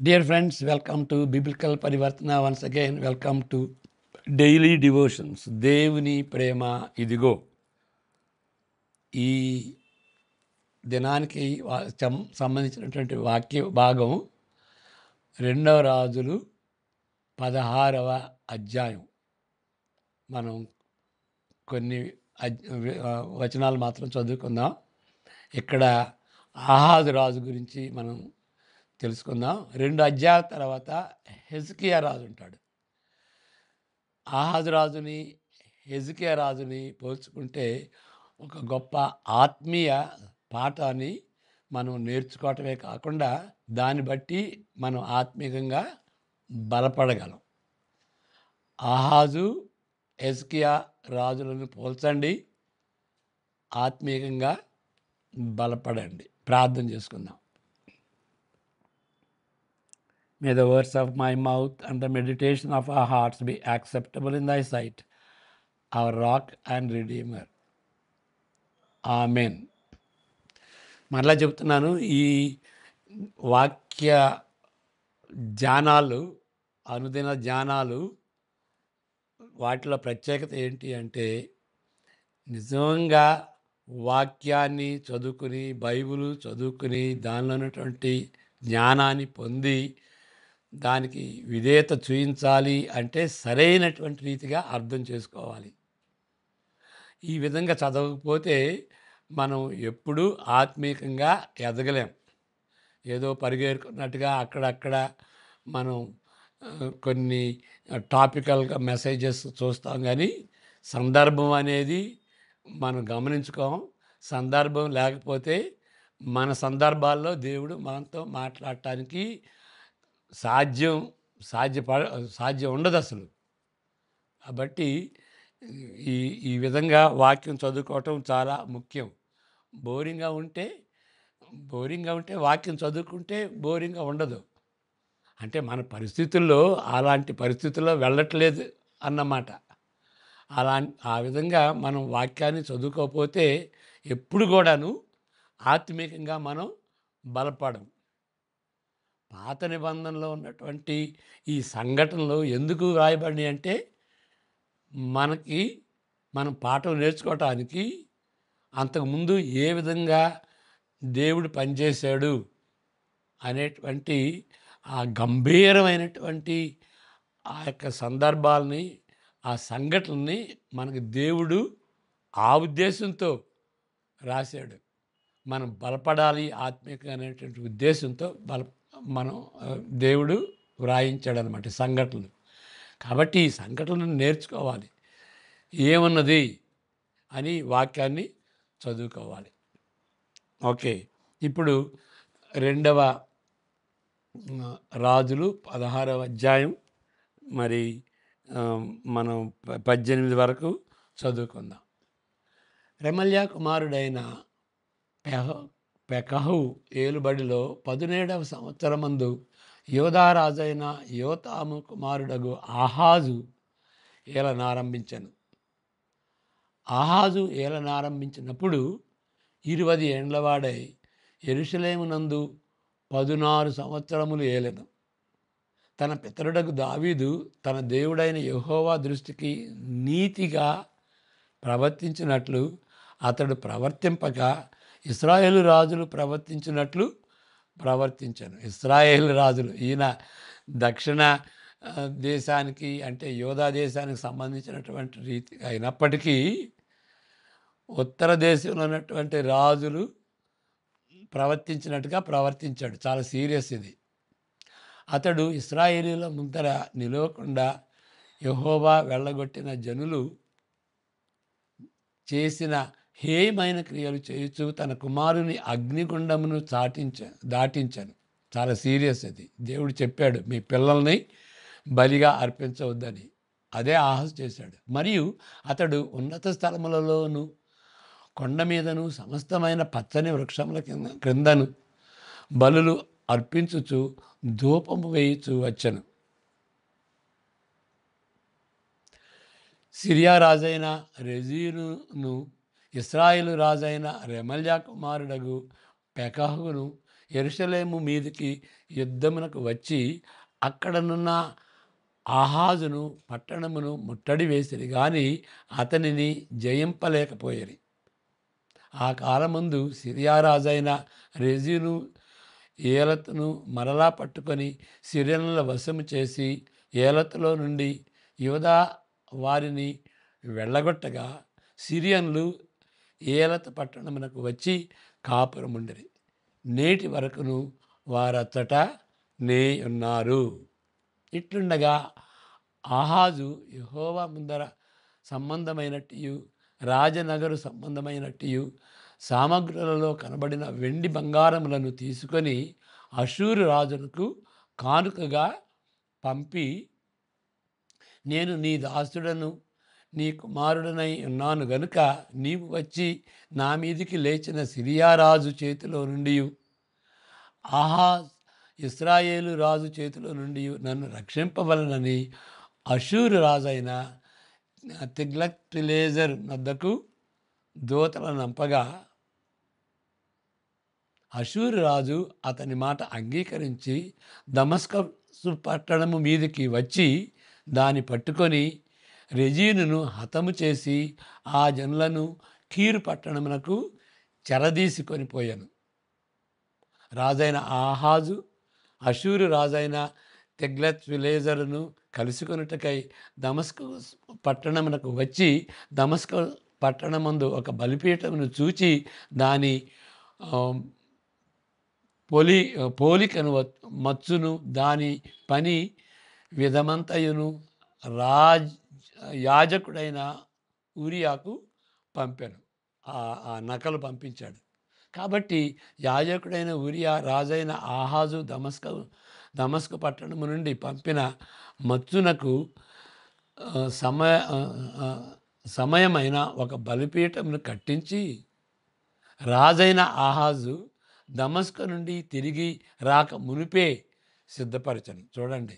Dear friends, welcome to Biblical Parivartana. Once again, welcome to Daily Devotions. దేవుని ప్రేమ ఇదిగో. ఈ దినానికి సంబంధించినటువంటి వాక్య భాగం 2 రాజులు 16వ అధ్యాయం. మనం కొన్ని వచనాలు మాత్రం చదువుకుందాం. ఇక్కడ ఆహాజు రాజు గురించి మనం తెలుసుకుందాం. 2 అధ్యాయాల తర్వాత హెజ్కియా రాజు ఉంటాడు. ఆహాజు రాజుని హెజ్కియా రాజుని పోల్చుకుంటే ఒక గొప్ప ఆత్మీయ పాఠాన్ని మనం నేర్చుకోవటమే కాకుండా దాన్ని బట్టి మనం ఆత్మీయంగా బలపడగలం. ఆహాజు హెజ్కియా రాజులను పోల్చండి, ఆత్మీయంగా బలపడండి. ప్రార్థన చేసుకుందాం. May the words of my mouth and the meditation of our hearts be acceptable in thy sight, our rock and redeemer. Amen. మరలా చెప్తున్నాను, ఈ వాక్య ధ్యానాలు, అనుదిన ధ్యానాలు, వాటిలో ప్రత్యేకత ఏంటి అంటే నిజంగా వాక్యాన్ని చదువుకుని, బైబిల్ చదువుకుని, దానిలో ఉన్నటువంటి జ్ఞానాన్ని పొంది దానికి విధేయత చూపించాలి అంటే సరైనటువంటి రీతిగా అర్థం చేసుకోవాలి. ఈ విధంగా చదవకపోతే మనం ఎప్పుడూ ఆత్మీయంగా ఎదగలేం. ఏదో పరిగెడుకున్నట్టుగా అక్కడక్కడ మనం కొన్ని టాపికల్గా మెసేజెస్ చూస్తాం, కానీ సందర్భం అనేది మనం గమనించుకోం. సందర్భం లేకపోతే మన సందర్భాల్లో దేవుడు మనతో మాట్లాడటానికి సాధ్యం ఉండదు అసలు. కాబట్టి ఈ ఈ విధంగా వాక్యం చదువుకోవటం చాలా ముఖ్యం. బోరింగ్గా ఉంటే వాక్యం చదువుకుంటే బోరింగ్గా ఉండదు. అంటే మన పరిస్థితుల్లో అలాంటి పరిస్థితుల్లో వెళ్ళట్లేదు అన్నమాట. ఆ విధంగా మనం వాక్యాన్ని చదువుకోకపోతే ఎప్పుడు కూడాను ఆత్మీయంగా మనం బలపడం. పాత నిబంధనలో ఉన్నటువంటి ఈ సంఘటనలు ఎందుకు రాయబడినాయి అంటే మనం పాఠం నేర్చుకోవటానికి, అంతకుముందు ఏ విధంగా దేవుడు పనిచేశాడు అనేటువంటి ఆ గంభీరమైనటువంటి ఆ యొక్క సందర్భాలని, ఆ సంఘటనని మనకి దేవుడు ఆ ఉద్దేశంతో రాశాడు. మనం బలపడాలి ఆత్మీయంగా అనేటువంటి ఉద్దేశంతో మనం దేవుడు వ్రాయించాడనమాట సంఘటనలు. కాబట్టి ఈ సంఘటనలను నేర్చుకోవాలి. ఏమన్నది అని వాక్యాన్ని చదువుకోవాలి. ఓకే, ఇప్పుడు 2వ రాజులు 16వ అధ్యాయం మరి మనం 18 వరకు చదువుకుందాం. రెమల్యా కుమారుడైన పెకహు ఏలుబడిలో 17వ సంవత్సరమందు యోధారాజైన యోతాము కుమారుడగు ఆహాజు ఏలనారంభించెను. ఆహాజు ఏలనారంభించినప్పుడు 20 ఏండ్లవాడై యెరూషలేమునందు 16 సంవత్సరములు ఏలెను. తన పితరుడగు దావీదు తన దేవుడైన యెహోవా దృష్టికి నీతిగా ప్రవర్తించినట్లు అతడు ప్రవర్తింపక ఇశ్రాయేలు రాజులు ప్రవర్తించినట్లు ప్రవర్తించాను. ఇశ్రాయేలు రాజులు, ఈయన దక్షిణ దేశానికి అంటే యోధా దేశానికి సంబంధించినటువంటి రీతి అయినప్పటికీ ఉత్తర దేశంలో ఉన్నటువంటి రాజులు ప్రవర్తించినట్టుగా ప్రవర్తించాడు. చాలా సీరియస్ ఇది. అతడు ఇశ్రాయేలీల ముందర నిలవకుండా యెహోవా వెళ్ళగొట్టిన జనులు చేసిన హేయమైన క్రియలు చేయుచు తన కుమారుని అగ్నిగుండమును దాటించాను. చాలా సీరియస్ అది. దేవుడు చెప్పాడు, మీ పిల్లల్ని బలిగా అర్పించవద్దని. అదే ఆహాజు చేశాడు. మరియు అతడు ఉన్నత స్థలములలోను కొండ మీదను సమస్తమైన పచ్చని వృక్షముల క్రిందను బలులు అర్పించుచు ధూపము వేయుచు వచ్చెను. సిరియా రాజైన రెజీనును ఇశ్రాయేలు రాజైన రెమల్యా కుమారుడగు పెకహును యెరూషలేము మీదికి యుద్ధమునకు వచ్చి అక్కడనున్న ఆహాజును పట్టణమును ముట్టడి వేసిరి గాని అతనిని జయింపలేకపోయిరి. ఆ కాలమందు సిరియా రాజైన రెజీను ఏలతును మరలా పట్టుకొని సిరియనుల వశము చేసి ఏలతులో నుండి యూదా వారిని వెళ్ళగొట్టగా సిరియన్లు ఏలత పట్టణమునకు వచ్చి కాపురముండిరి. నేటి వరకును వారచ్చట నే ఉన్నారు. ఇట్లుండగా ఆహాజు యెహోవా ముందర సంబంధమైనట్టియు రాజనగరు సంబంధమైనట్టియు సామగ్రులలో కనబడిన వెండి బంగారములను తీసుకొని అషూరు రాజునకు కానుకగా పంపి, నేను నీ దాసుడను నీ కుమారుడనై ఉన్నాను గనుక నీవు వచ్చి నా మీదికి లేచిన సిరియా రాజు చేతిలో నుండి ఆహాజ్ ఇశ్రాయేలు రాజు చేతిలో నుండి నన్ను రక్షింపవలనని అషూరు రాజైన తిగ్లత్పిలేసరు వద్దకు దూతలను నంపగా అషూరు రాజు అతని మాట అంగీకరించి దమస్కసు పట్టణము మీదికి వచ్చి దాన్ని పట్టుకొని రెజీనును హతము చేసి ఆ జనులను కీరు పట్టణమునకు చెరదీసుకొని పోయాను. రాజైన ఆహాజు అషూరు రాజైన తిగ్లత్పిలేసరును కలుసుకొనుటకై దమస్కు పట్టణమునకు వచ్చి దమస్కు పట్టణమందు ఒక బలిపీఠమును చూచి దాని పోలికను మచ్చును దాని పని విధమంతయును యాజకుడైన ఊరియాకు పంపాను. ఆ నకలు పంపించాడు. కాబట్టి యాజకుడైన ఊరియా రాజైన ఆహాజు దమస్కు పట్టణము నుండి పంపిన మచ్చునకు సమయమైన ఒక బలిపీఠమును కట్టించి రాజైన ఆహాజు దమస్కు నుండి తిరిగి రాక మునిపే సిద్ధపరచను. చూడండి,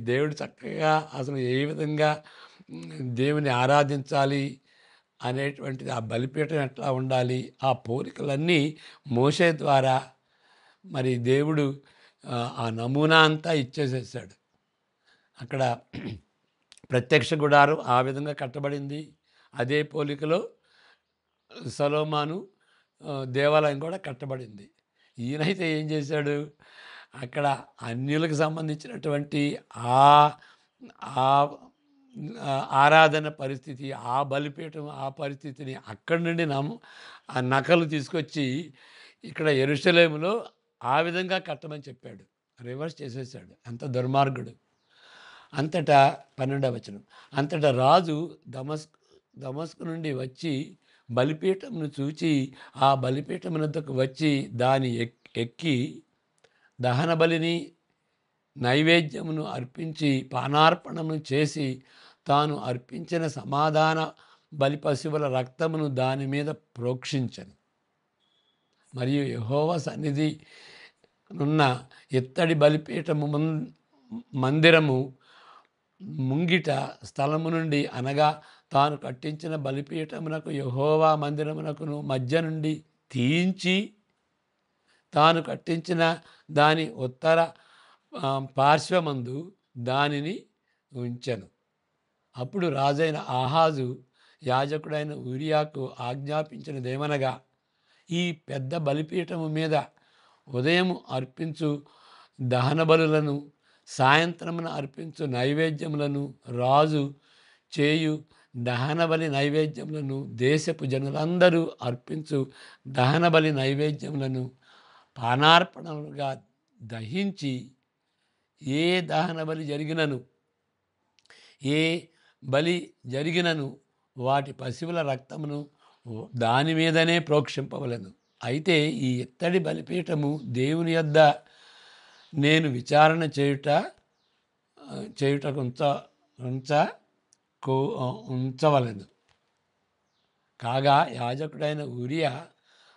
దేవుడు చక్కగా అసలు ఏ విధంగా దేవుని ఆరాధించాలి అనేటువంటిది, ఆ బలిపీఠం ఎట్లా ఉండాలి, ఆ పోలికలన్నీ మోషే ద్వారా మరి దేవుడు ఆ నమూనా అంతా ఇచ్చేసేసాడు. అక్కడ ప్రత్యక్ష గుడారం ఆ విధంగా కట్టబడింది. అదే పోలికలో సొలొమోను దేవాలయం కూడా కట్టబడింది. ఈయనైతే ఏం చేశాడు, అక్కడ అన్యులకు సంబంధించినటువంటి ఆరాధన పరిస్థితి, ఆ బలిపీఠం ఆ పరిస్థితిని అక్కడి నుండి ఆ నకలు తీసుకొచ్చి ఇక్కడ యెరూషలేములో ఆ విధంగా కట్టమని చెప్పాడు. రివర్స్ చేసేసాడు. అంత దుర్మార్గుడు. అంతటా 12వ వచనం, అంతటా రాజు దమస్కు నుండి వచ్చి బలిపీఠమును చూచి ఆ బలిపీఠమునద్దకు వచ్చి దాని ఎక్కి దహన బలిని నైవేద్యమును అర్పించి పానార్పణము చేసి తాను అర్పించిన సమాధాన బలి పశువుల రక్తమును దాని మీద ప్రోక్షించను. మరియు యెహోవా సన్నిధి నున్న ఇత్తడి బలిపీఠము మందిరము ముంగిట స్థలము నుండి అనగా తాను కట్టించిన బలిపీఠమునకు యెహోవా మందిరమునకును మధ్య నుండి తీయించి తాను కట్టించిన దాని ఉత్తర పార్శ్వమందు దానిని ఉంచెను. అప్పుడు రాజైన ఆహాజు యాజకుడైన ఊరియాకు ఆజ్ఞాపించినదేమనగా, ఈ పెద్ద బలిపీఠము మీద ఉదయం అర్పించు దహన బలులను సాయంత్రమున అర్పించు నైవేద్యములను రాజు చేయు దహనబలి నైవేద్యములను దేశపు జనులందరూ అర్పించు దహనబలి నైవేద్యములను పానార్పణలుగా దహించి ఏ దహనబలి జరిగినను ఏ బలి జరిగినను వాటి పశువుల రక్తమును దాని మీదనే ప్రోక్షింపవలెను. అయితే ఈ ఇత్తడి బలిపీఠము దేవుని యొద్ద నేను విచారణ చేయుటకు ఉంచవలెను. కాగా యాజకుడైన ఊరియా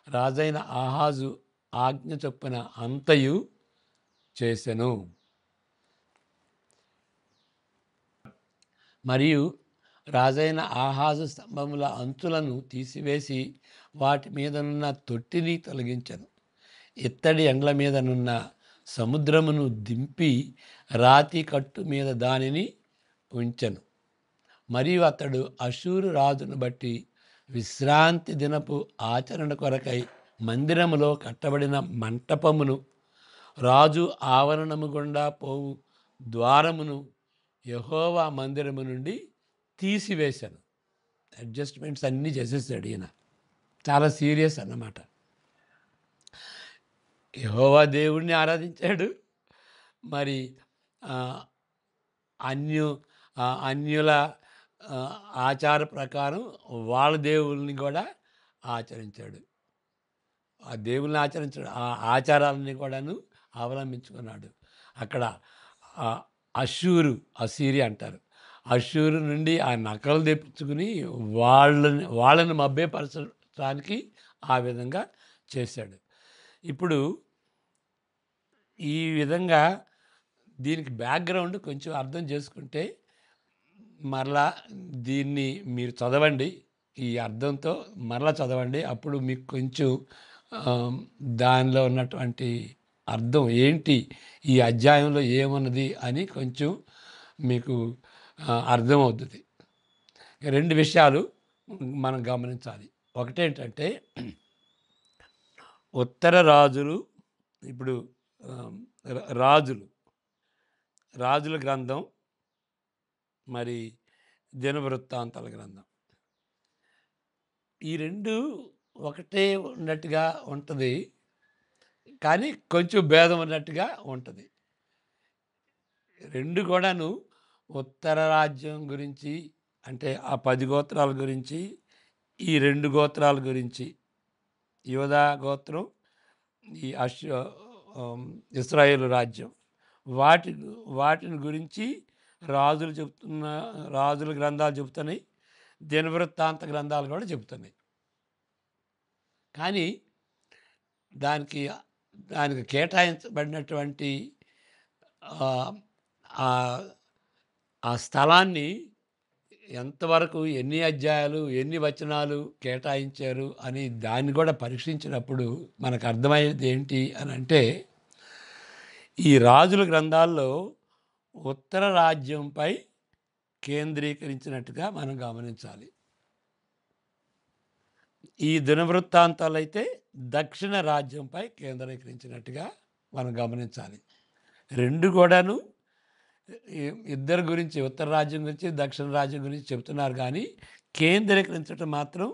రాజైన ఆహాజు ఆజ్ఞ చొప్పున అంతయు చేసెను. మరియు రాజైన ఆహాజు స్తంభముల అంచులను తీసివేసి వాటి మీదనున్న తొట్టిని తొలగించెను. ఇత్తడి ఎండ్ల మీదనున్న సముద్రమును దింపి రాతి కట్టు మీద దానిని ఉంచెను. మరియు అతడు అషూరు రాజును బట్టి విశ్రాంతి దినపు ఆచరణ కొరకై మందిరములో కట్టబడిన మంటపమును, రాజు ఆవరణము గుండా పోవు ద్వారమును యెహోవా మందిరము నుండి తీసివేశాను. అడ్జస్ట్మెంట్స్ అన్నీ చేసేసాడు ఈయన. చాలా సీరియస్ అన్నమాట. యెహోవా దేవుణ్ణి ఆరాధించాడు. మరి ఆ, అన్యు అన్యుల ఆచార ప్రకారం వాళ్ళ దేవుల్ని కూడా ఆచరించాడు. ఆ దేవుల్ని ఆచరించాడు, ఆ ఆచారాలని కూడాను అవలంబించుకున్నాడు. అక్కడ అషూరి అంటారు. అషూరు నుండి ఆ నకలు తెప్పించుకుని వాళ్ళని మభ్యపరచడానికి ఆ విధంగా చేశాడు. ఇప్పుడు ఈ విధంగా దీనికి బ్యాక్గ్రౌండ్ కొంచెం అర్థం చేసుకుంటే మరలా దీన్ని మీరు చదవండి, ఈ అర్థంతో మరలా చదవండి. అప్పుడు మీకు కొంచెం దానిలో ఉన్నటువంటి అర్థం ఏంటి, ఈ అధ్యాయంలో ఏమున్నది అని కొంచెం మీకు అర్థమవుతుంది. రెండు విషయాలు మనం గమనించాలి. ఒకటేంటంటే ఉత్తర రాజులు, ఇప్పుడు రాజుల గ్రంథం, మరి దినవృత్తాంతాల గ్రంథం, ఈ రెండు ఒకటే ఉన్నట్టుగా ఉంటుంది, కానీ కొంచెం భేదం ఉన్నట్టుగా ఉంటుంది. రెండు కూడాను ఉత్తర రాజ్యం గురించి, అంటే ఆ 10 గోత్రాల గురించి, ఈ 2 గోత్రాల గురించి, యోధా గోత్రం, ఈ ఇశ్రాయేలు రాజ్యం, వాటిని గురించి రాజుల గ్రంథాలు చెబుతున్నాయి, దినవృత్తాంత గ్రంథాలు కూడా చెబుతున్నాయి. కానీ దానికి కేటాయించబడినటువంటి ఆ స్థలాన్ని ఎంతవరకు, ఎన్ని అధ్యాయాలు, ఎన్ని వచనాలు కేటాయించారు అని దాన్ని కూడా పరీక్షించినప్పుడు మనకు అర్థమయ్యేది ఏంటి అని అంటే, ఈ రాజుల గ్రంథాల్లో ఉత్తర రాజ్యంపై కేంద్రీకరించినట్టుగా మనం గమనించాలి. ఈ దినవృత్తాంతాలు అయితే దక్షిణ రాజ్యంపై కేంద్రీకరించినట్టుగా మనం గమనించాలి. రెండు కూడాను ఇద్దరు గురించి, ఉత్తర రాజ్యం గురించి, దక్షిణ రాజ్యం గురించి చెప్తున్నారు. కానీ కేంద్రీకరించడం మాత్రం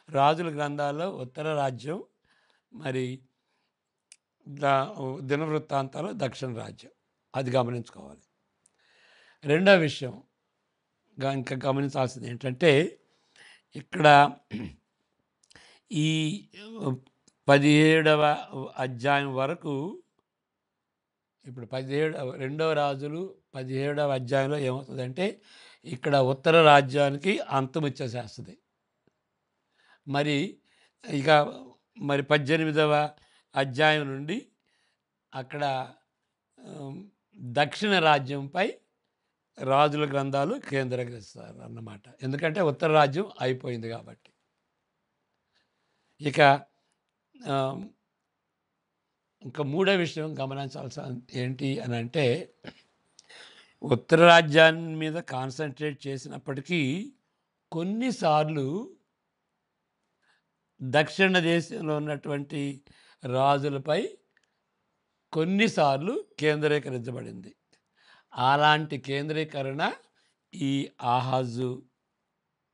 రాజుల గ్రంథాల్లో ఉత్తర రాజ్యం, మరి దినవృత్తాంతాలు దక్షిణ రాజ్యం. అది గమనించుకోవాలి. రెండో విషయం ఇంకా గమనించాల్సింది ఏంటంటే, ఇక్కడ ఈ 17వ అధ్యాయం వరకు, ఇప్పుడు 2వ రాజులు 17వ అధ్యాయంలో ఏమవుతుందంటే, ఇక్కడ ఉత్తర రాజ్యానికి అంతం వచ్చేసేస్తుంది. మరి 18వ అధ్యాయం నుండి అక్కడ దక్షిణ రాజ్యంపై రాజుల గ్రంథాలు కేంద్రీకరిస్తారు అన్నమాట. ఎందుకంటే ఉత్తర రాజ్యం అయిపోయింది కాబట్టి. ఇక ఇంకా మూడో విషయం గమనించాల్సిన ఏంటి అని అంటే, ఉత్తర రాజ్యాన్ని మీద కాన్సన్ట్రేట్ చేసినప్పటికీ కొన్నిసార్లు దక్షిణ దేశంలో ఉన్నటువంటి రాజులపై కొన్నిసార్లు కేంద్రీకరించబడింది. అలాంటి కేంద్రీకరణ ఈ ఆహాజు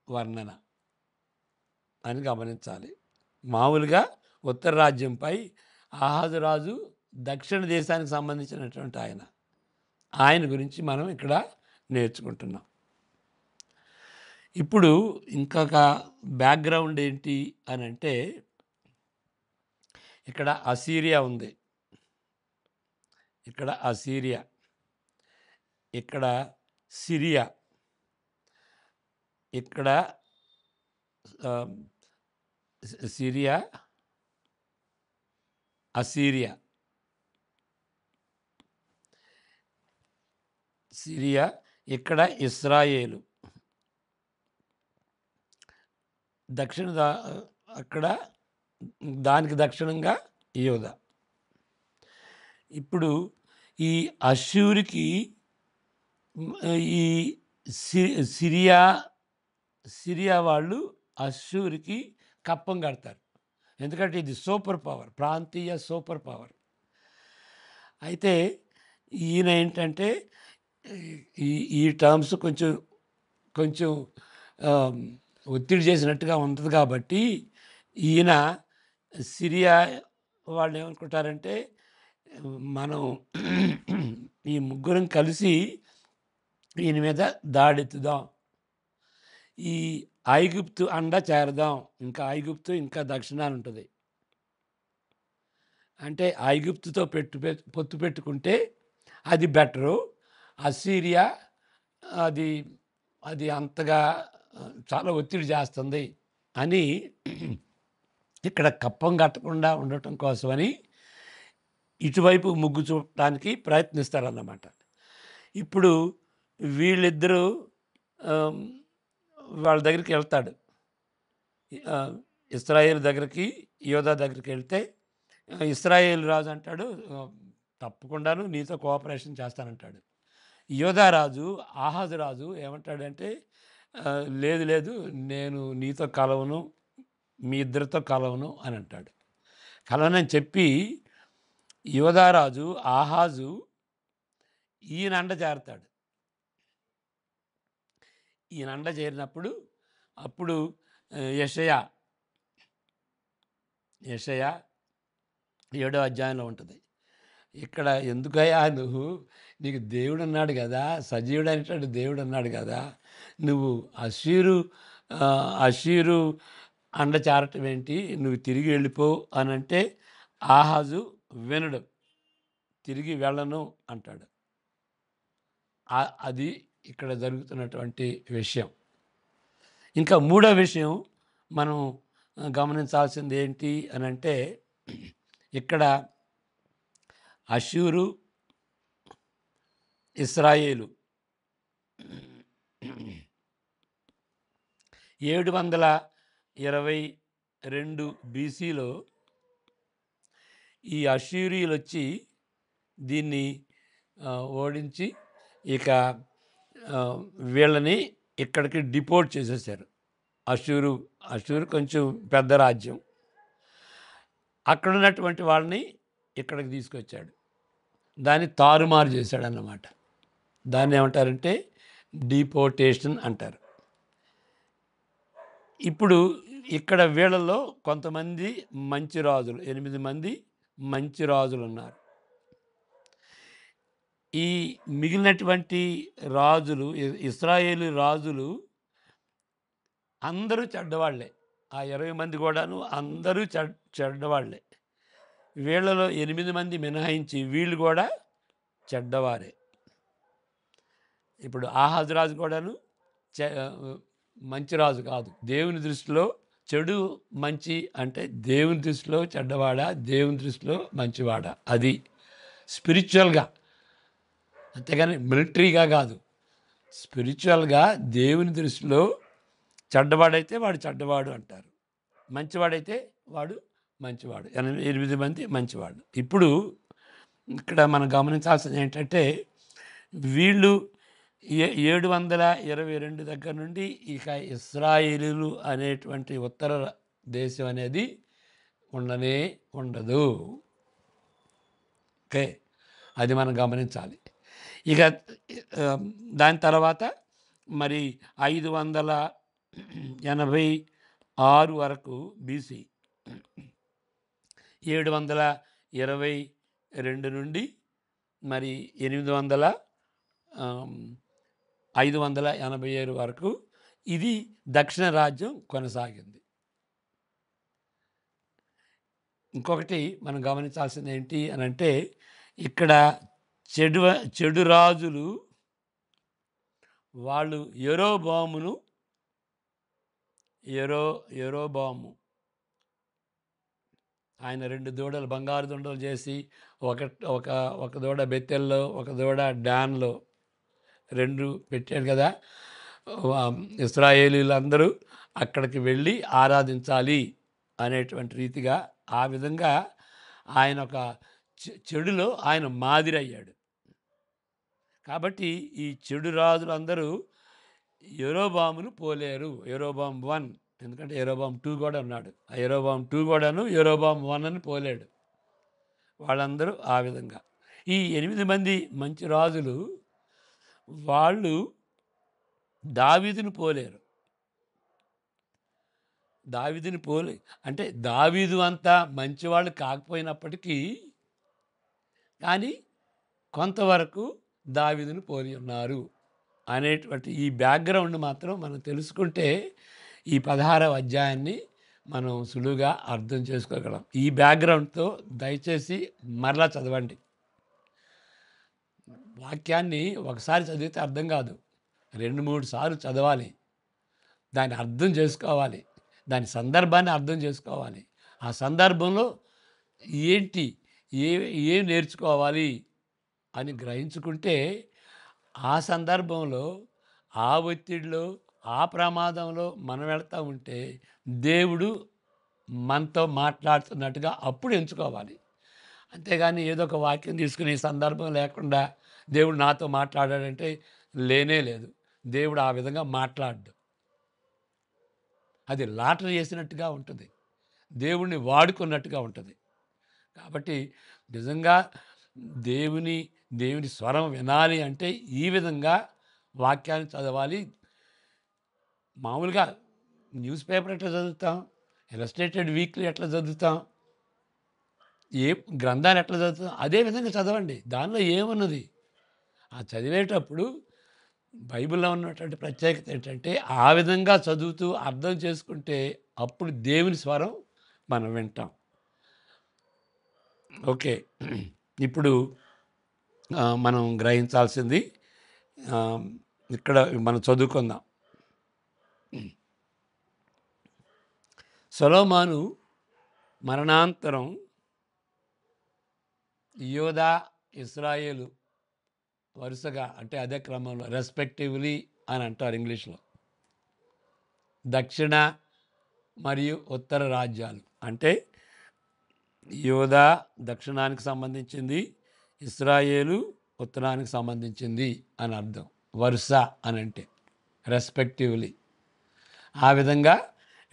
వర్ణన అని గమనించాలి. మామూలుగా ఉత్తర రాజ్యంపై ఆహాజు రాజు దక్షిణ దేశానికి సంబంధించినటువంటి ఆయన గురించి మనం ఇక్కడ నేర్చుకుంటున్నాం. ఇప్పుడు ఇంకొక బ్యాక్గ్రౌండ్ ఏంటి అని అంటే, ఇక్కడ అసీరియా ఉంది, ఇక్కడ అసీరియా, ఇక్కడ సిరియా, ఇక్కడ సిరియా, అసీరియా, సిరియా, ఇక్కడ ఇస్రాయేలు, అక్కడ దానికి దక్షిణంగా యోధా. ఇప్పుడు ఈ అష్షూరుకి ఈ సిరియా సిరియా వాళ్ళు అష్షూరుకి కప్పం కడతారు. ఎందుకంటే ఇది సూపర్ పవర్, ప్రాంతీయ సూపర్ పవర్. అయితే ఈయన ఏంటంటే ఈ ఈ టర్మ్స్ కొంచెం కొంచెం ఒత్తిడి చేసినట్టుగా ఉంటుంది కాబట్టి ఈయన సిరియా వాళ్ళు ఏమనుకుంటారంటే మనం ఈ ముగ్గురం కలిసి ఈయన మీద దాడెత్తుదాం, ఈ ఐగుప్తు అండ చేరదాం. ఇంకా ఐగుప్తు ఇంకా దక్షిణాన్ని ఉంటుంది. అంటే ఐగుప్తుతో పొత్తు పెట్టుకుంటే అది బెటరు. అసీరియా అది అది అంతగా చాలా ఒత్తిడి చేస్తుంది అని ఇక్కడ కప్పం కట్టకుండా ఉండటం కోసమని ఇటువైపు ముగ్గు చూపడానికి ప్రయత్నిస్తారన్నమాట. ఇప్పుడు వీళ్ళిద్దరూ వాళ్ళ దగ్గరికి వెళ్తాడు. ఇశ్రాయేలు దగ్గరికి, యోధా దగ్గరికి వెళ్తే ఇశ్రాయేలు రాజు అంటాడు, తప్పకుండాను నీతో కోఆపరేషన్ చేస్తానంటాడు. యోధా రాజు, ఆహాజు రాజు ఏమంటాడంటే, లేదు లేదు, నేను నీతో కలవను, మీ ఇద్దరితో కలవను అని అంటాడు. కలవనని చెప్పి యోధారాజు ఆహాజు ఈయన అండ చేరతాడు. ఈయన అండ చేరినప్పుడు అప్పుడు యెషయా 7వ అధ్యాయంలో ఉంటుంది. ఇక్కడ ఎందుకయ్యా నువ్వు, నీకు దేవుడు అన్నాడు కదా, సజీవుడు అనేటువంటి దేవుడు అన్నాడు కదా, నువ్వు అషీరు అండ చేరటం ఏంటి, నువ్వు తిరిగి వెళ్ళిపో అని అంటే ఆహాజు వినడు, తిరిగి వెళ్ళను అంటాడు. అది ఇక్కడ జరుగుతున్నటువంటి విషయం. ఇంకా మూడో విషయం మనం గమనించాల్సింది ఏంటి అని అంటే, ఇక్కడ అష్షూరు, ఇశ్రాయేలు 722 BCలో ఈ అష్షూరీయులు వచ్చి దీన్ని ఓడించి ఇక వీళ్ళని ఇక్కడికి డిపోర్ట్ చేసేసారు. అష్షూరు కొంచెం పెద్ద రాజ్యం. అక్కడ ఉన్నటువంటి వాళ్ళని ఇక్కడికి తీసుకొచ్చాడు, దాన్ని తారుమారు చేశాడు అన్నమాట. దాన్ని ఏమంటారంటే డిపోర్టేషన్ అంటారు. ఇప్పుడు ఇక్కడ వీళ్ళలో కొంతమంది మంచి రాజులు, 8 మంది మంచి రాజులు ఉన్నారు. ఈ మిగిలినటువంటి రాజులు, ఇశ్రాయేలు రాజులు అందరూ చెడ్డవాళ్లే. ఆ 20 మంది కూడాను అందరూ చెడ్డవాళ్లే. వీళ్ళలో 8 మంది మినహాయించి వీళ్ళు కూడా చెడ్డవారే. ఇప్పుడు ఆహాజు రాజు కూడాను మంచి రాజు కాదు. దేవుని దృష్టిలో చెడు మంచి అంటే దేవుని దృష్టిలో చెడ్డవాడా, దేవుని దృష్టిలో మంచివాడా, అది స్పిరిచువల్గా, అంతేగాని మిలిటరీగా కాదు. స్పిరిచువల్గా దేవుని దృష్టిలో చెడ్డవాడైతే వాడు చెడ్డవాడు అంటారు, మంచివాడైతే వాడు మంచివాడు. 8 మంది మంచివాడు. ఇప్పుడు ఇక్కడ మనం గమనించాల్సింది ఏంటంటే, వీళ్ళు 722 దగ్గర నుండి ఇక ఇశ్రాయేలీలు అనేటువంటి ఉత్తర దేశం అనేది ఉండనే ఉండదు. ఓకే, అది మనం గమనించాలి. ఇక దాని తర్వాత మరి 586 వరకు BC, 722 నుండి మరి 587 వరకు ఇది దక్షిణ రాజ్యం కొనసాగింది. ఇంకొకటి మనం గమనించాల్సింది ఏంటి అని అంటే, ఇక్కడ చెడు రాజులు వాళ్ళు యెరోబాము ఆయన 2 దూడలు, బంగారు దుండలు చేసి, ఒక దూడ బెతెల్లో, ఒక దూడ డాన్లో 2 పెట్టాడు కదా. ఇశ్రాయేలీలందరూ అక్కడికి వెళ్ళి ఆరాధించాలి అనేటువంటి రీతిగా, ఆ విధంగా ఆయన ఒక చెడులో ఆయన మాదిరయ్యాడు. కాబట్టి ఈ చెడు రాజులందరూ యరొబామును పోలేరు. యరొబాము 1, ఎందుకంటే యరొబాము 2 కూడా ఉన్నాడు. ఆ యరొబాము 2 కూడాను యరొబాము 1ని పోలేడు. వాళ్ళందరూ ఆ విధంగా. ఈ 8 మంది మంచి రాజులు వాళ్ళు దావీదును పోలేరు. దావీదుని పోలే అంటే దావీదు అంత మంచివాళ్ళు కాకపోయినప్పటికీ కానీ కొంతవరకు దావీదును పోలి ఉన్నారు అనేటువంటి ఈ బ్యాక్గ్రౌండ్ మాత్రం మనం తెలుసుకుంటే ఈ 16వ అధ్యాయాన్ని మనం సులువుగా అర్థం చేసుకోగలం. ఈ బ్యాక్గ్రౌండ్తో దయచేసి మరలా చదవండి. వాక్యాన్ని ఒకసారి చదివితే అర్థం కాదు, 2-3 సార్లు చదవాలి. దాన్ని అర్థం చేసుకోవాలి, దాని సందర్భాన్ని అర్థం చేసుకోవాలి. ఆ సందర్భంలో ఏంటి ఏం నేర్చుకోవాలి అని గ్రహించుకుంటే ఆ సందర్భంలో ఆ ఒత్తిడిలో ఆ ప్రమాదంలో మనం వెళ్తూ ఉంటే దేవుడు మనతో మాట్లాడుతున్నట్టుగా అప్పుడు ఎంచుకోవాలి. అంతేగాని ఏదో ఒక వాక్యం తీసుకునే సందర్భం లేకుండా దేవుడు నాతో మాట్లాడాడంటే లేనే లేదు. దేవుడు ఆ విధంగా మాట్లాడు. అది లాటరీ చేసినట్టుగా ఉంటుంది, దేవుణ్ణి వాడుకున్నట్టుగా ఉంటుంది. కాబట్టి నిజంగా దేవుని స్వరం వినాలి అంటే ఈ విధంగా వాక్యాన్ని చదవాలి. మామూలుగా న్యూస్ పేపర్ ఎట్లా చదువుతాం, ఇలస్ట్రేటెడ్ వీక్లీ ఎట్లా చదువుతాం, ఏ గ్రంథాలు ఎట్లా చదువుతాం, అదే విధంగా చదవండి. దానిలో ఏమున్నది? ఆ చదివేటప్పుడు బైబిల్లో ఉన్నటువంటి ప్రత్యేకత ఏంటంటే ఆ విధంగా చదువుతూ అర్థం చేసుకుంటే అప్పుడు దేవుని స్వరం మనం వింటాం. ఓకే, ఇప్పుడు మనం గ్రహించాల్సింది ఇక్కడ మనం చదువుకుందాం. సొలొమోను మరణాంతరం యోధా, ఇశ్రాయేలు వరుసగా, అంటే అదే క్రమంలో రెస్పెక్టివ్లీ అని అంటారు ఇంగ్లీష్లో, దక్షిణ మరియు ఉత్తర రాజ్యాలు అంటే యోధా దక్షిణానికి సంబంధించింది, ఇశ్రాయేలు ఉత్తరానికి సంబంధించింది అని అర్థం. వరుస అని అంటే రెస్పెక్టివ్లీ. ఆ విధంగా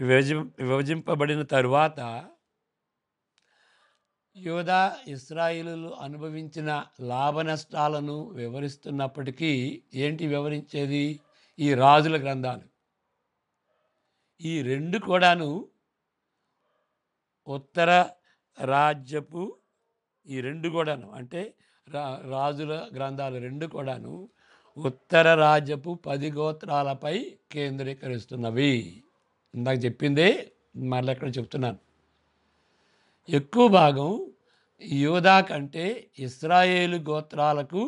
విభజింపబడిన తరువాత యోధా ఇశ్రాయేలులు అనుభవించిన లాభ నష్టాలను వివరిస్తున్నప్పటికీ ఏంటి వివరించేది? ఈ రాజుల గ్రంథాలు. ఈ రెండు కూడాను ఉత్తర రాజ్యపు ఈ రెండు కూడాను అంటే రాజుల గ్రంథాలు రెండు కూడాను ఉత్తర రాజ్యపు 10 గోత్రాలపై కేంద్రీకరిస్తున్నవి. ఇందాక చెప్పిందే మళ్ళీ ఎక్కడ చెప్తున్నాను. ఎక్కువ భాగం యోధా కంటే ఇశ్రాయేలు గోత్రాలకు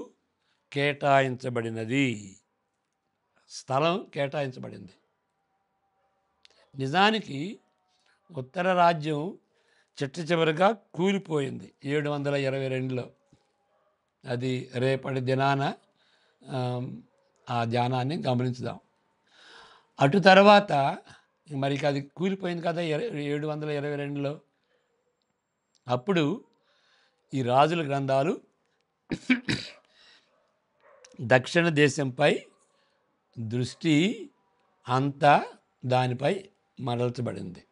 కేటాయించబడినది, స్థలం కేటాయించబడింది. నిజానికి ఉత్తర రాజ్యం చిట్ట చివరిగా కూలిపోయింది 722లో. అది రేపటి దినాన ఆ ధ్యానాన్ని గమనించుదాం. అటు తర్వాత మరి అది కూలిపోయింది కదా 722లో. అప్పుడు ఈ రాజుల గ్రంథాలు దక్షిణ దేశంపై దృష్టి అంతా దానిపై మరల్చబడింది.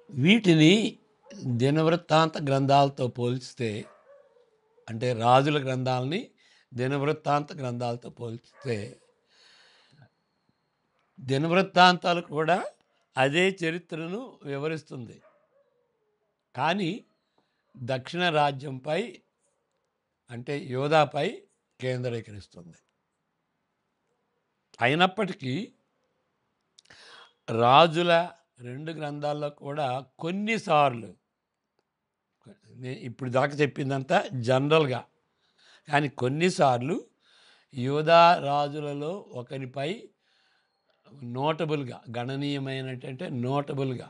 వీటిని దినవృత్తాంత గ్రంథాలతో పోల్చితే, అంటే రాజుల గ్రంథాలని దినవృత్తాంత గ్రంథాలతో పోల్చితే, దినవృత్తాంతాలు కూడా అదే చరిత్రను వివరిస్తుంది, కానీ దక్షిణ రాజ్యంపై అంటే యోధాపై కేంద్రీకరిస్తుంది. అయినప్పటికీ రాజుల 2 గ్రంథాల్లో కూడా కొన్నిసార్లు, ఇప్పుడు దాకా చెప్పిందంతా జనరల్గా, కానీ కొన్నిసార్లు యోధా రాజులలో ఒకరిపై నోటబుల్గా, గణనీయమైనటువంటి నోటబుల్గా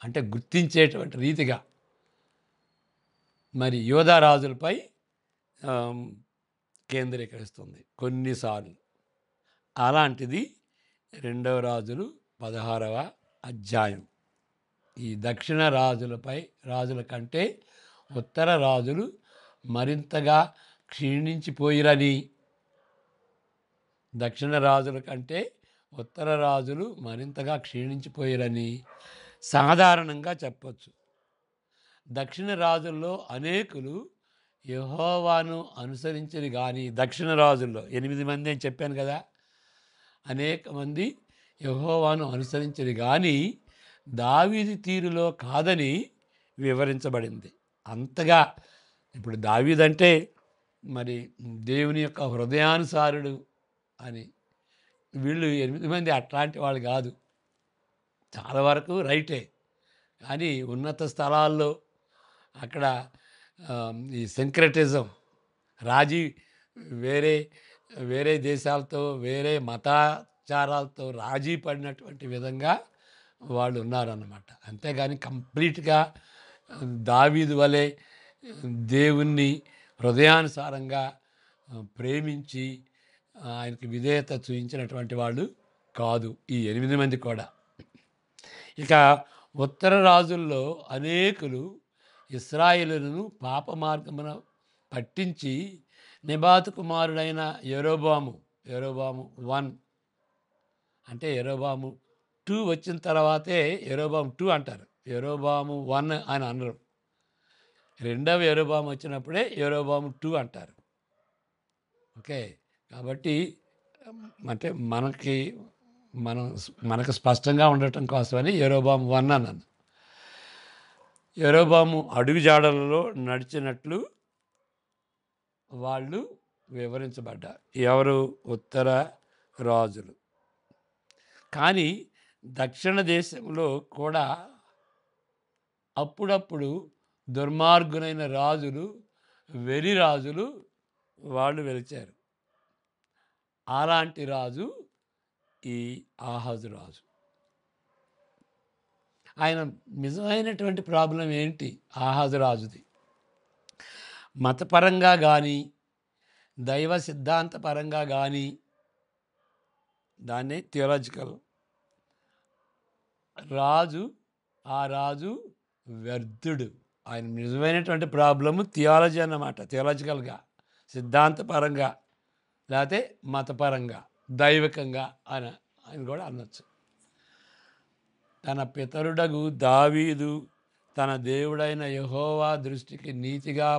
అంటే గుర్తించేటువంటి రీతిగా మరి యోధా రాజులపై కేంద్రీకరిస్తుంది కొన్నిసార్లు. అలాంటిది 2వ రాజులు 16వ అధ్యాయం. ఈ దక్షిణ రాజుల కంటే ఉత్తర రాజులు మరింతగా క్షీణించిపోయిరని, దక్షిణ రాజుల కంటే ఉత్తర రాజులు మరింతగా క్షీణించిపోయిరని సాధారణంగా చెప్పొచ్చు. దక్షిణ రాజుల్లో అనేకులు యెహోవాను అనుసరించని కానీ, దక్షిణ రాజుల్లో 8 మంది అని చెప్పాను కదా, అనేక మంది యెహోవాను అనుసరించని కానీ దావీదు తీరులో కాదని వివరించబడింది. అంతగా ఇప్పుడు దావీదంటే మరి దేవుని యొక్క హృదయానుసారుడు అని. వీళ్ళు 8 మంది అట్లాంటి వాళ్ళు కాదు. చాలా వరకు రైటే, కానీ ఉన్నత స్థలాల్లో అక్కడ ఈ సింక్రటిజం, రాజీ, వేరే వేరే దేశాలతో వేరే మతాచారాలతో రాజీ పడినటువంటి విధంగా వాళ్ళు ఉన్నారన్నమాట. అంతేగాని కంప్లీట్గా దావీదు వలె దేవుణ్ణి హృదయానుసారంగా ప్రేమించి ఆయనకి విధేయత చూపించినటువంటి వాళ్ళు కాదు ఈ 8 మంది కూడా. ఇక ఉత్తర రాజుల్లో అనేకులు ఇశ్రాయేలును పాప మార్గమున పట్టించి నెబాతు కుమారుడైన యరొబాము 1 అంటే యరొబాము 2 వచ్చిన తర్వాతే యరొబాము 2 అంటారు, యరొబాము 1 అని అనరు. రెండవ యరొబాము వచ్చినప్పుడే యరొబాము 2 అంటారు. ఓకే, కాబట్టి అంటే మనకు స్పష్టంగా ఉండటం కోసమని యరొబాము 1 అన్నాను. యరొబాము అడుగుజాడలలో నడిచినట్లు వాళ్ళు వివరించబడ్డారు. ఎవరు? ఉత్తర రాజులు. కానీ దక్షిణ దేశంలో కూడా అప్పుడప్పుడు దుర్మార్గులైన రాజులు, వెరి రాజులు వాళ్ళు వెలిచారు. అలాంటి రాజు ఈ ఆహాజు రాజు. ఆయన నిజమైనటువంటి ప్రాబ్లం ఏంటి? ఆహాజు రాజుది మతపరంగా కానీ దైవ సిద్ధాంతపరంగా కానీ, దాన్ని థియలాజికల్ రాజు, ఆ రాజు వ్యర్థుడు. ఆయన నిజమైనటువంటి ప్రాబ్లము థియాలజీ అన్నమాట. థియలాజికల్గా, సిద్ధాంతపరంగా, లేకపోతే మతపరంగా, దైవికంగా అని కూడా అనొచ్చు. తన పితరుడగు దావీదు తన దేవుడైన యెహోవా దృష్టికి నీతిగా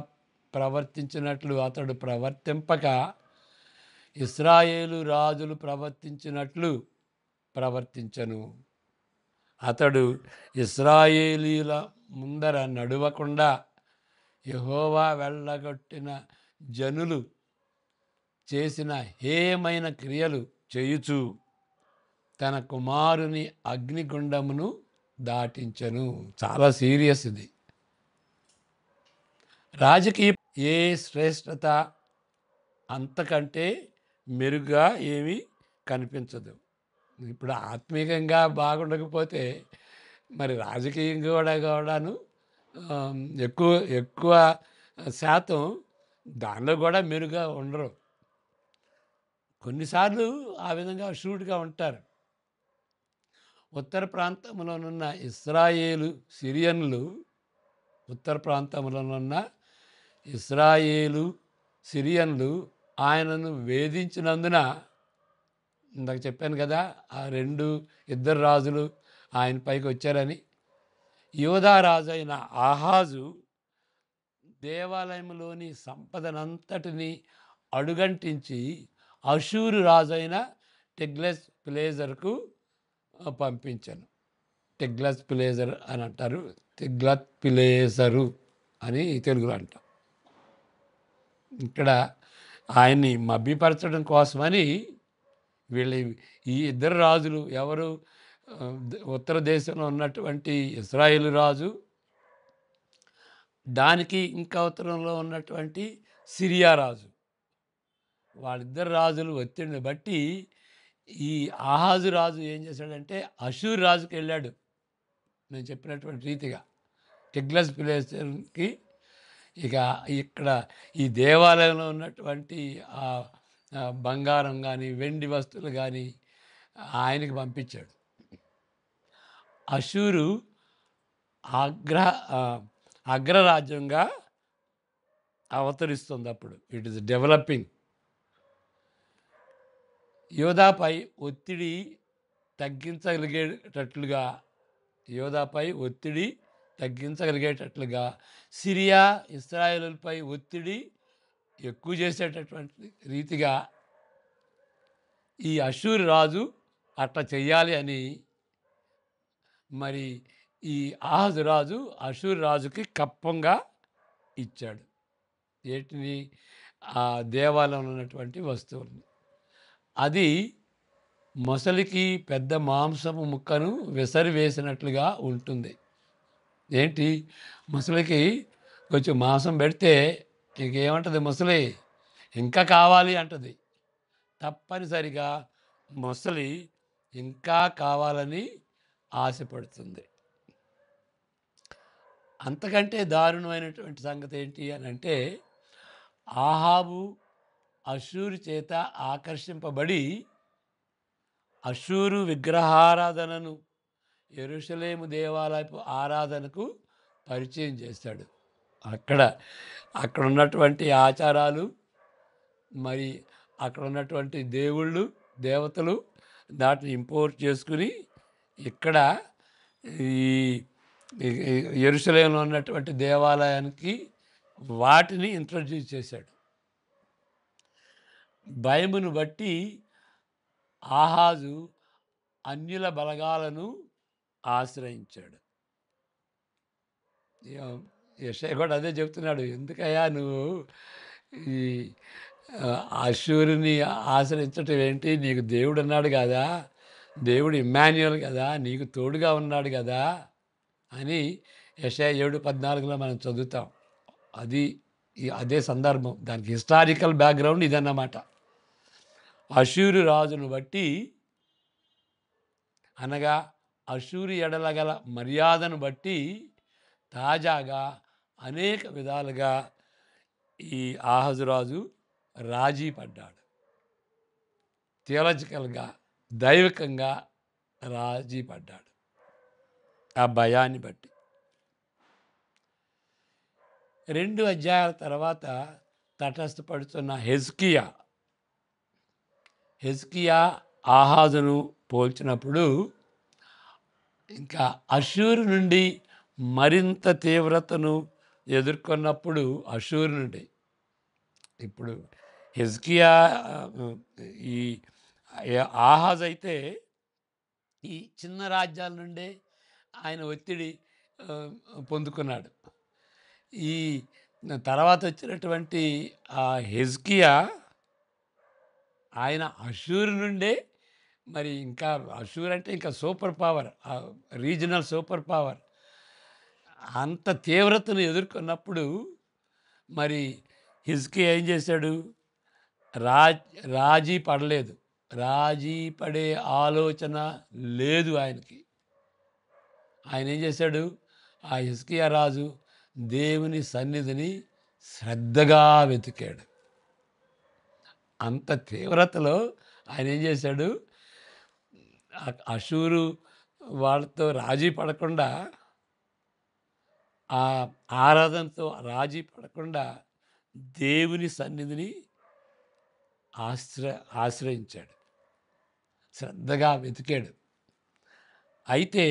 ప్రవర్తించినట్లు అతడు ప్రవర్తింపక ఇశ్రాయేలు రాజులు ప్రవర్తించినట్లు ప్రవర్తించను. అతడు ఇశ్రాయేలీల ముందర నడవకుండా యెహోవా వెళ్ళగొట్టిన జనులు చేసిన హేయమైన క్రియలు చేయుచు తన కుమారుని అగ్నిగుండమును దాటించను. చాలా సీరియస్ ఇది. రాజకీయ ఏ శ్రేష్టత అంతకంటే మెరుగ్గా ఏమీ కనిపించదు. ఇప్పుడు ఆత్మీయంగా బాగుండకపోతే మరి రాజకీయంగా కూడాను ఎక్కువ శాతం దానిలో కూడా మెరుగ్గా ఉండరు. కొన్నిసార్లు ఆ విధంగా షూట్గా ఉంటారు. ఉత్తర ప్రాంతంలోనున్న ఇశ్రాయేలు సిరియన్లు, ఉత్తర ప్రాంతంలోనున్న ఇశ్రాయేలు సిరియన్లు ఆయనను వేధించినందున, ఇందాక చెప్పాను కదా, ఆ ఇద్దరు రాజులు ఆయన పైకి వచ్చారని. యోధా రాజు అయిన ఆహాజు దేవాలయంలోని సంపదనంతటిని అడుగంటించి అషూరు రాజైన టెగ్లస్ పిలేజర్కు పంపించాను. టెగ్లస్ పిలేజర్ అని అంటారు, తిగ్లత్ పిలేసరు అని తెలుగులో అంటాం. ఇక్కడ ఆయన్ని మభ్యపరచడం కోసమని ఈ ఇద్దరు రాజులు ఎవరు? ఉత్తర దేశంలో ఉన్నటువంటి ఇశ్రాయేలు రాజు, దానికి ఇంకా ఉత్తరంలో ఉన్నటువంటి సిరియా రాజు, వాళ్ళిద్దరు రాజులు ఒత్తిడిని బట్టి ఈ ఆహాజు రాజు ఏం చేశాడంటే అషూర్ రాజుకి వెళ్ళాడు. నేను చెప్పినటువంటి రీతిగా టిగ్లస్ పిలేసర్కి. ఇక ఇక్కడ ఈ దేవాలయంలో ఉన్నటువంటి బంగారం కానీ వెండి వస్తువులు కానీ ఆయనకి పంపించాడు. అషూరు అగ్ర ఆ, అగ్రరాజ్యంగా అవతరిస్తుంది. అప్పుడు ఇట్ ఈస్ డెవలపింగ్. యోధాపై ఒత్తిడి తగ్గించగలిగేటట్లుగా యోధాపై ఒత్తిడి తగ్గించగలిగేటట్లుగా సిరియా ఇశ్రాయేలుపై ఒత్తిడి ఎక్కువ చేసేటటువంటి రీతిగా ఈ అషూరు రాజు అట్లా చెయ్యాలి అని మరి ఈ ఆహాజు రాజు అషూరు రాజుకి కప్పంగా ఇచ్చాడు. ఏటిని? ఆ దేవాలయంలో ఉన్నటువంటి వస్తువుల్ని. అది మొసలికి పెద్ద మాంసపు ముక్కను విసరి వేసినట్లుగా ఉంటుంది. ఏంటి? ముసలికి కొంచెం మాంసం పెడితే ఇంకేమంటుంది ముసలి? ఇంకా కావాలి అంటది. తప్పనిసరిగా ముసలి ఇంకా కావాలని ఆశపడుతుంది. అంతకంటే దారుణమైనటువంటి సంగతి ఏంటి అని అంటే, ఆహాబు అషూరు చేత ఆకర్షింపబడి అషూరు విగ్రహారాధనను యెరూషలేము దేవాలయపు ఆరాధనకు పరిచయం చేస్తాడు. అక్కడ ఉన్నటువంటి ఆచారాలు, మరి అక్కడ ఉన్నటువంటి దేవుళ్ళు దేవతలు దాటిని ఇంపోర్ట్ చేసుకుని ఇక్కడ ఈ యెరూషలేములో ఉన్నటువంటి దేవాలయానికి వాటిని ఇంట్రడ్యూస్ చేశాడు. భయమును బట్టి ఆహాజు అన్యుల బలగాలను ఆశ్రయించాడు. యెషయా కూడా అదే చెప్తున్నాడు. ఎందుకయ్యా నువ్వు ఈ అషూరుని ఆశ్రయించటం ఏంటి? నీకు దేవుడు అన్నాడు కదా, దేవుడు ఇమ్మాన్యుయల్ కదా, నీకు తోడుగా ఉన్నాడు కదా అని యెషయా 7:14 మనం చదువుతాం. అదే సందర్భం. దానికి హిస్టారికల్ బ్యాక్గ్రౌండ్ ఇదన్నమాట. అషూరు రాజును బట్టి అనగా అషూరు ఎడల గల మర్యాదను బట్టి తాజాగా అనేక విధాలుగా ఈ ఆహాజు రాజు రాజీ పడ్డాడు. థియాలజికల్గా, దైవికంగా రాజీ పడ్డాడు ఆ భయాన్ని బట్టి. 2 అధ్యాయాల తర్వాత తటస్థపడుతున్న హెజ్కియా ఆహాజును పోల్చినప్పుడు ఇంకా అషూరు నుండి మరింత తీవ్రతను ఎదుర్కొన్నప్పుడు అషూరు నుండి ఇప్పుడు హెజ్కియా ఈ ఆహాజ్ అయితే ఈ చిన్న రాజ్యాల నుండే ఆయన ఒత్తిడి పొందుకున్నాడు. ఈ తర్వాత వచ్చినటువంటి ఆ హెజ్కియా ఆయన అషూరు నుండే మరి ఇంకా అషూర్ అంటే ఇంకా super power, regional super power. అంత తీవ్రతను ఎదుర్కొన్నప్పుడు మరి హిజ్కియా ఏం చేశాడు? రాజీ పడలేదు. రాజీ పడే ఆలోచన లేదు ఆయనకి. ఆయన ఏం చేశాడు? ఆ హిజ్కియా రాజు దేవుని సన్నిధిని శ్రద్ధగా వెతికాడు. అంత తీవ్రతలో ఆయన ఏం చేశాడు? అషూరు వాళ్ళతో రాజీ పడకుండా, ఆ ఆరాధనతో రాజీ పడకుండా దేవుని సన్నిధిని ఆశ్రయించాడు, శ్రద్ధగా వెతికాడు. అయితే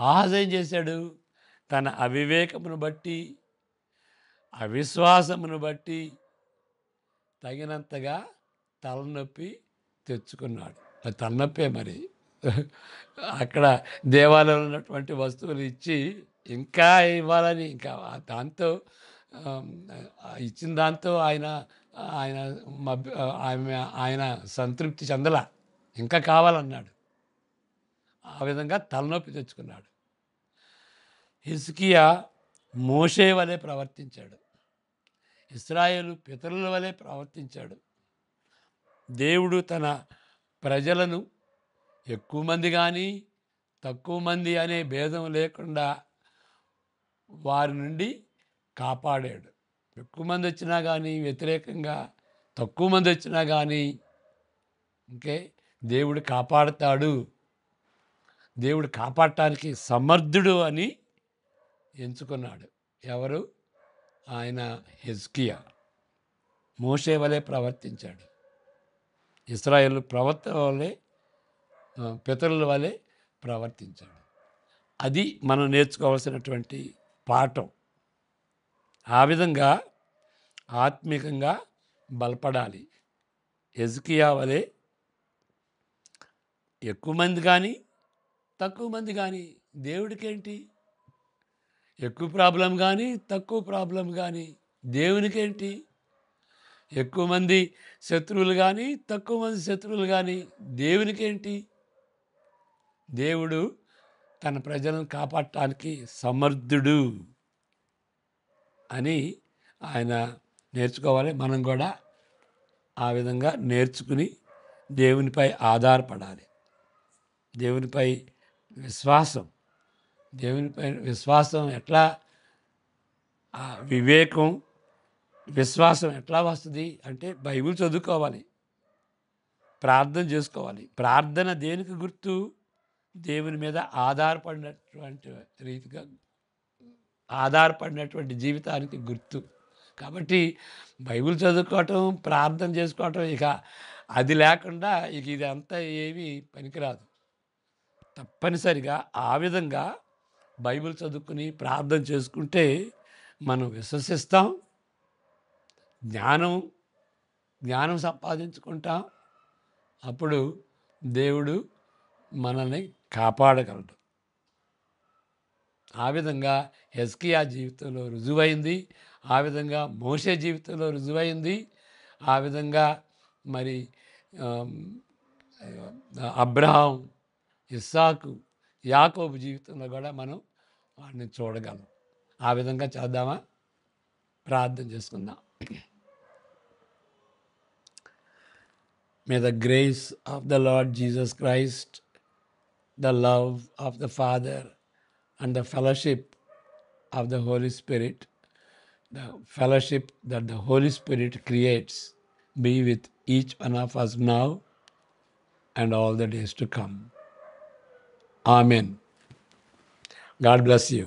ఆహాజు ఏం చేశాడు? తన అవివేకమును బట్టి, అవిశ్వాసమును బట్టి తగినంతగా తలనొప్పి తెచ్చుకున్నాడు. అది తలనొప్పే మరి. అక్కడ దేవాలయంలో ఉన్నటువంటి వస్తువులు ఇచ్చి ఇంకా ఇవ్వాలని, ఇంకా దాంతో ఇచ్చిన దాంతో ఆయన ఆయన ఆయన సంతృప్తి చెందల, ఇంకా కావాలన్నాడు. ఆ విధంగా తలనొప్పి తెచ్చుకున్నాడు. హిజ్కియా మోషే వలె ప్రవర్తించాడు. ఇశ్రాయేలు పితరుల వలె ప్రవర్తించాడు. దేవుడు తన ప్రజలను ఎక్కువ మంది కానీ తక్కువ మంది అనే భేదం లేకుండా వారి నుండి కాపాడాడు. ఎక్కువ మంది వచ్చినా కానీ వ్యతిరేకంగా, తక్కువ మంది వచ్చినా కానీ దేవుడు కాపాడుతాడు, దేవుడు కాపాడటానికి సమర్థుడు అని ఎంచుకున్నాడు. ఎవరు? ఆయన హిజ్కియా. మోషే వలె ప్రవర్తించాడు. ఇశ్రాయేలు ప్రవర్తన వలె, పితరుల వలె ప్రవర్తించాడు. అది మనం నేర్చుకోవాల్సినటువంటి పాఠం. ఆ విధంగా ఆత్మీకంగా బలపడాలి. హిజ్కియా వలె ఎక్కువ మంది కానీ తక్కువ మంది కానీ దేవుడికేంటి? ఎక్కువ ప్రాబ్లం కానీ తక్కువ ప్రాబ్లం కానీ దేవునికేంటి? ఎక్కువ మంది శత్రువులు కానీ తక్కువ మంది శత్రువులు కానీ దేవునికేంటి? దేవుడు తన ప్రజలను కాపాడటానికి సమర్థుడు అని ఆయన నేర్చుకోవాలి. మనం కూడా ఆ విధంగా నేర్చుకుని దేవునిపై ఆధారపడాలి. దేవునిపై విశ్వాసం, దేవునిపై విశ్వాసం ఎట్లా, ఆ వివేకం విశ్వాసం ఎట్లా వస్తుంది అంటే బైబిల్ చదువుకోవాలి, ప్రార్థన చేసుకోవాలి. ప్రార్థన దేనికి గుర్తు? దేవుని మీద ఆధారపడినటువంటి రీతిగా, ఆధారపడినటువంటి జీవితానికి గుర్తు. కాబట్టి బైబిల్ చదువుకోవటం, ప్రార్థన చేసుకోవటం, ఇక అది లేకుండా ఇక ఇదంతా ఏమీ పనికిరాదు. తప్పనిసరిగా ఆ విధంగా బైబిల్ చదువుకుని ప్రార్థన చేసుకుంటే మనం విశ్వసిస్తాం, జ్ఞానం సంపాదించుకుంటాం. అప్పుడు దేవుడు మనల్ని కాపాడగలడు. ఆ విధంగా హిజ్కియా జీవితంలో రుజువైంది. ఆ విధంగా మోషే జీవితంలో రుజువైంది. ఆ విధంగా మరి అబ్రహాం, ఇస్సాకు, యాకోబు జీవితంలో కూడా మనం వాడిని చూడగలం. ఆ విధంగా చేద్దామా? ప్రార్థన చేసుకుందాం. May the grace of the Lord Jesus Christ, the love of the Father, and the fellowship of the Holy Spirit, the fellowship that the Holy Spirit creates, be with each one of us now and all the days to come. Amen. God bless you.